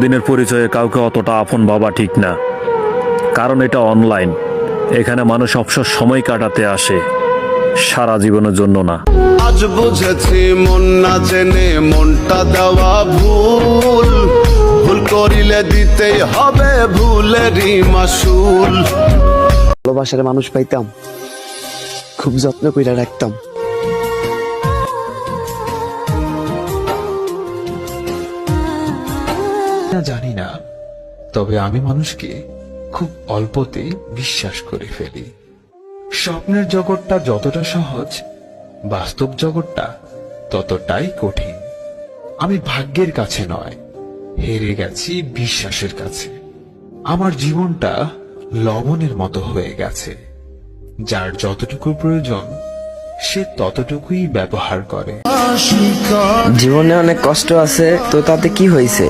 দিনের পরিচয়ে কাউকে অতটা আপন ভাবা ঠিক না, কারণ এটা অনলাইন। এখানে মানুষ অবসর সময় কাটাতে আসে, সারা জীবনের জন্য না। আজ বুঝেছি মন না জেনে মনটা দেওয়া ভুল, ভুল করিলে দিতেই হবে ভুলেরই মাসুল। ভালোবাসার মানুষ পাইতাম, খুব যত্ন করে রাখতাম। জানি না, তবে আমি মানুষকে খুব অল্পতে বিশ্বাস করে ফেলি। স্বপ্নের জগৎটা যতটা সহজ, বাস্তব জগৎটা ততটাই কঠিন। আমি ভাগ্যের কাছে নয়, হেরে গেছি বিশ্বাসের কাছে। আমার জীবনটা লবণের মতো হয়ে গেছে, যার যতটুকু প্রয়োজন সে ততটুকুই ব্যবহার করে। জীবনে অনেক কষ্ট আছে, তো তাতে কি হয়েছে?